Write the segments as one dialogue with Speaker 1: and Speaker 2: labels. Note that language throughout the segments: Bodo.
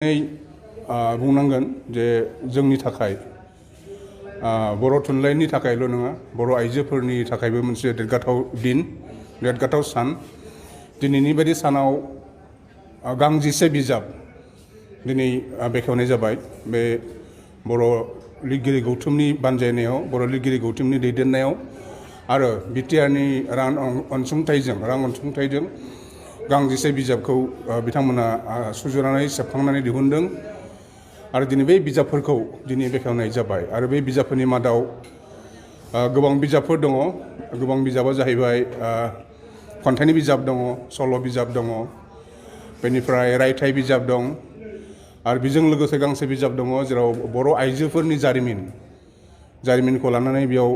Speaker 1: बुंनांगोन जे जोंनि थाखाय बर' थुनलाइनि थाखायल' नङा बर' आइजोफोरनि थाखायबो मोनसे देरगाथाव दिन देरगाथाव सान दिनैनि बायदि सानाव गांजिसे बिजाब दिनै बेखेवनाय जाबाय बे बर' लिरगिरि गौथुमनि बानजायनायाव बर' लिरगिरि गौथुमनि दैदेननायाव आरो बिटिआरनि रां अनसुंथाइजों गांजिसे बिजाबखौ बिथांमोना सुजुनानै सेबखांनानै दिहुनदों आरो दिनै बे बिजाबफोरखौ दिनै बेखेवनाय जाबाय आरो बे बिजाबफोरनि मादाव गोबां बिजाबफोर दङ गोबां बिजाबा जाहैबाय खन्थाइनि बिजाब दङ सल' बिजाब दङ बेनिफ्राय रायथाइ बिजाब दं आरो बेजों लोगोसे गांसे बिजाब दङ जेराव बर' आइजोफोरनि जारिमिनखौ लानानै बेयाव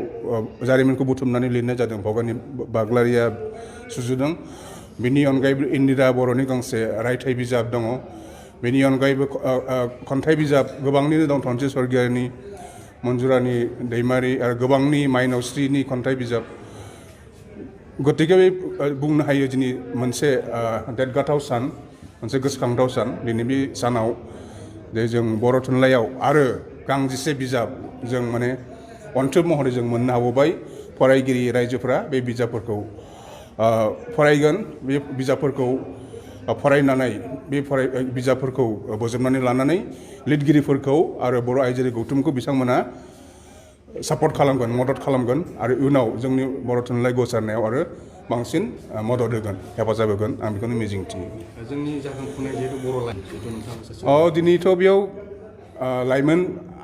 Speaker 1: जारिमिनखौ बुथुमनानै लिरनाय जादों भबानि बाग्लारिया सुजुदों बेनि अनगायैबो इन्दिरा बर'नि गांसे रायथाइ बिजाब दङ बेनि अनगायैबो खन्थाइ बिजाब गोबांनिनो दं धनस्रि सरगयारिनि मन्जुरानि दैमारि आरो गोबांनि माइनावस्रिनि खन्थाइ बिजाब गतिके बे बुंनो हायो दिनै मोनसे देरगाथाव सान मोनसे गोसोखांथाव सान दिनै बे सानाव जे जों बर' थुनलाइयाव आरो गांजिसे बिजाब जों माने अनथोब महरै जों मोननो हाबावबाय फरायगिरि रायजोफोरा बे बिजाबफोरखौ फरायगोन बे बिजाबफोरखौ फरायनानै बे बिजाबफोरखौ बोजबनानै लानानै लिरगिरिफोरखौ आरो बर' आइजो गौथुमखौ बिथांमोना सापर्ट खालामगोन मदद खालामगोन आरो उनाव जोंनि बर' थुनलाइ गोसारनायाव आरो बांसिन मदद होगोन हेफाजाब होगोन आं बेखौनो मिजिंथियो
Speaker 2: जोंनि जाखांफुनाय जिहेतु बर' लाइमोन
Speaker 1: दिनैथ' बेयाव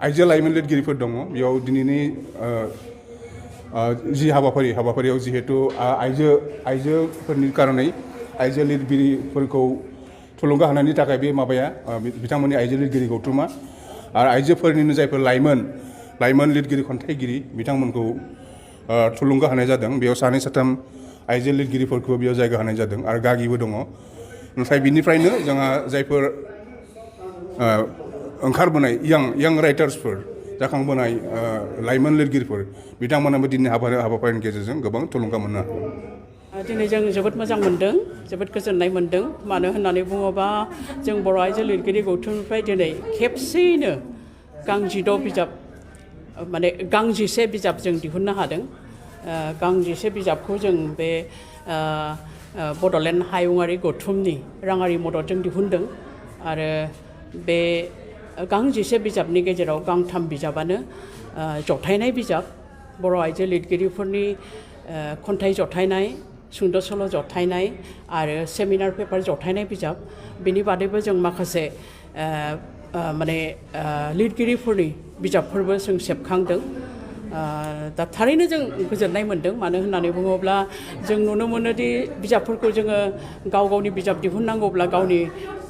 Speaker 1: आइजो लाइमोन लिरगिरिफोर दङ बेयाव दिनैनि जि हाबाफारियाव जिहेतु आइजोफोरनि कारनै आइजो लिरगिरिफोरखौ थुलुंगा होनायनि थाखाय बे माबाया बिथांमोननि आइजो लिरगिरि गौथुमा आरो आइजोफोरनिनो जायफोर लाइमोन लिरगिरि खन्थाइगिरि बिथांमोनखौ थुलुंगा होनाय जादों बेयाव सानै साथाम आइजो लिरगिरिफोरखौ बेयाव जायगा होनाय जादों आरो गागिबो दङ नाथाय बिनिफ्रायनो जोंहा जायफोर ओंखारबोनाय यां राइटार्सफोर जाखांबोनाय लाइमोन लिरगिरिफोर बिथांमोनाबो दिनै हाबाफारिनि गेजेरजों गोबां थुलुंगा मोननो हादों
Speaker 3: दिनै जों जोबोद मोजां मोनदों जोबोद गोजोननाय मोनदों मानो होननानै बुङोबा जों बर' आइजो लिरगिरि गौथुमनिफ्राय दिनै खेबसेयैनो गांजिसे बिजाब जों दिहुननो हादों गांजिसे बिजाबखौ जों बे बड'लेण्ड हायुङारि गौथुमनि राङारि मददजों दिहुनदों आरो बे गांजिसे बिजाबनि गेजेराव गांथाम बिजाबानो जथायनाय बिजाब बर' आइजो लिरगिरिफोरनि खन्थाइ जथायनाय सुंद' सल' जथायनाय आरो सेमिनार पेपार जथायनाय बिजाब बेनि बादैबो जों माखासे लिरगिरिफोरनि बिजाबफोरबो जों सेबखांदों दा थारैनो जों गोजोननाय मोनदों मानो होननानै बुङोब्ला जों नुनो मोनोदि बिजाबफोरखौ जोङो गावनि बिजाब दिहुननांगौब्ला गावनि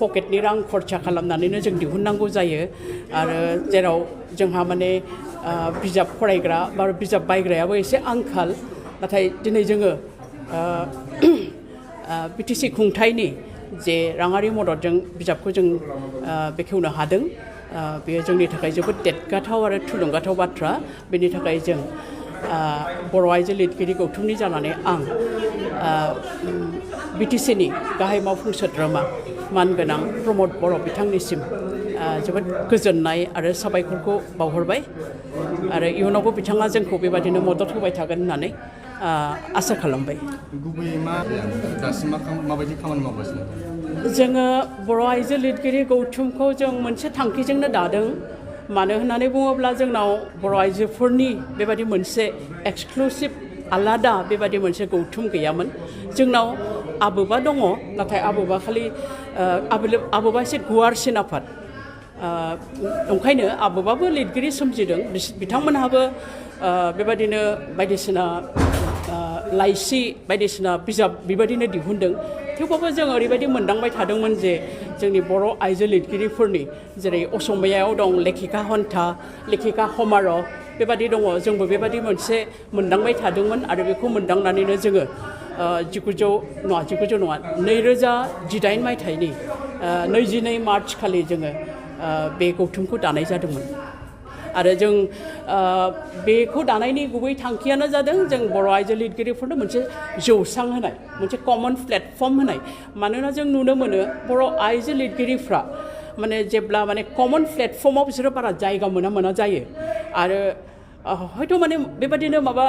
Speaker 3: पकेटनि रां खरसा खालामनानैनो जों दिहुननांगौ जायो आरो जेराव जोंहा बिजाब फरायग्रा बा बिजाब बायग्रायाबो एसे आंखाल नाथाय दिनै जोङो बिटिसि खुंथायनि जे राङारि मददजों बिजाबखौ जों बेखेवनो हादों बेयो जोंनि थाखाय जोबोद देरगाथाव आरो थुलुंगाथाव बाथ्रा बेनि थाखाय जों बर' आइजो लिरगिरि गौथुमनि जानानै आं बिटिसिनि गाहाय मावफुं सोद्रोमा मानगोनां प्रमद बर' बिथांनिसिम जोबोद गोजोननाय आरो साबायखरखौ बावहरबाय आरो इयुनावबो बिथाङा जोंखौ बेबादिनो मदद होबाय थागोन होननानै आसा खालामबाय
Speaker 2: गुबैयै दासिम माबायदि खामानि मावगासिनो
Speaker 3: जोङो बर' आइजो लिरगिरि गौथुमखौ जों मोनसे थांखिजोंनो दादों मानो होननानै बुङोब्ला जोंनाव बर' आइजोफोरनि बेबादि मोनसे एक्सक्लुसिभ आलादा बेबादि मोनसे गौथुम गैयामोन जोंनाव आबोबा दङ नाथाय आबोबा खालि आबोबा एसे गुवारसिन आफाद ओंखायनो आबोबाबो लिरगिरि सोमजिदों बिथांमोनहाबो बेबादिनो बायदिसिना लाइसि बायदिसिना बिजाब बेबायदिनो दिहुनदों थेवबाबो जों ओरैबायदि मोनदांबाय थादोंमोन जे जोंनि बर' आइजो लिरगिरिफोरनि जेरै असमियायाव दं लेखिका हन्था लेखिका हमार बेबादि दङ जोंबो बेबादि मोनसे मोनदांबाय थादोंमोन आरो बेखौ मोनदांनानैनो जोङो 2018 मायथाइनि 22 मार्च खालि जोङो बे गौथुमखौ दानाय जादोंमोन आरो जों बेखौ दानायनि गुबै थांखियानो जादों जों बर' आइजो लिरगिरिफोरनो मोनसे जौसां होनाय मोनसे कमन प्लेटफर्म होनाय मानोना जों नुनो मोनो बर' आइजो लिरगिरिफ्रा माने जेब्ला माने कमन प्लेटफर्माव बिसोरो बारा जायगा मोना जायो आरो हयथ' माने बेबादिनो माबा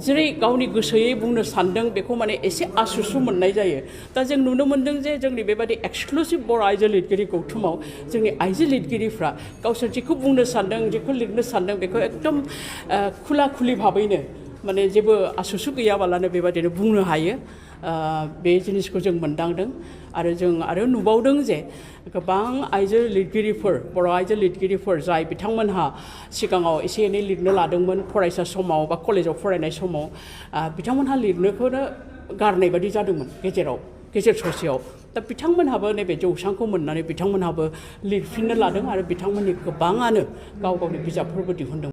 Speaker 3: जेरै गावनि गोसोयै बुंनो सानदों बेखौ माने एसे आसुसु मोननाय जायो दा जों नुनो मोन्दों जे जोंनि बेबादि एक्सक्लुसिभ बर' आइजो लिरगिरि गौथुमाव जोंनि आइजो लिरगिरिफ्रा गावसोर जेखौ बुंनो सानदों जेखौ लिरनो सानदों बेखौ एकदम खुला खुलि भाबैनो माने जेबो आसुसु गैयाबालानो बेबादिनो बुंनो हायो बे जिनिसखौ जों मोनदांदों आरो जों आरो नुबावदों जे गोबां आइजो लिरगिरिफोर बर' आइजो लिरगिरिफोर जाय बिथांमोनहा सिगाङाव एसे एनै लिरनो लादोंमोन फरायसा समाव बा कलेजाव फरायनाय समाव बिथांमोनहा लिरनोखौनो गारनाय बादि जादोंमोन गेजेर ससेयाव दा बिथांमोनहाबो नैबे जौसांखौ मोननानै बिथांमोनहाबो लिरफिननो लादों आरो बिथांमोननि गोबाङानो गाव गावनि बिजाबफोरबो दिहुनदों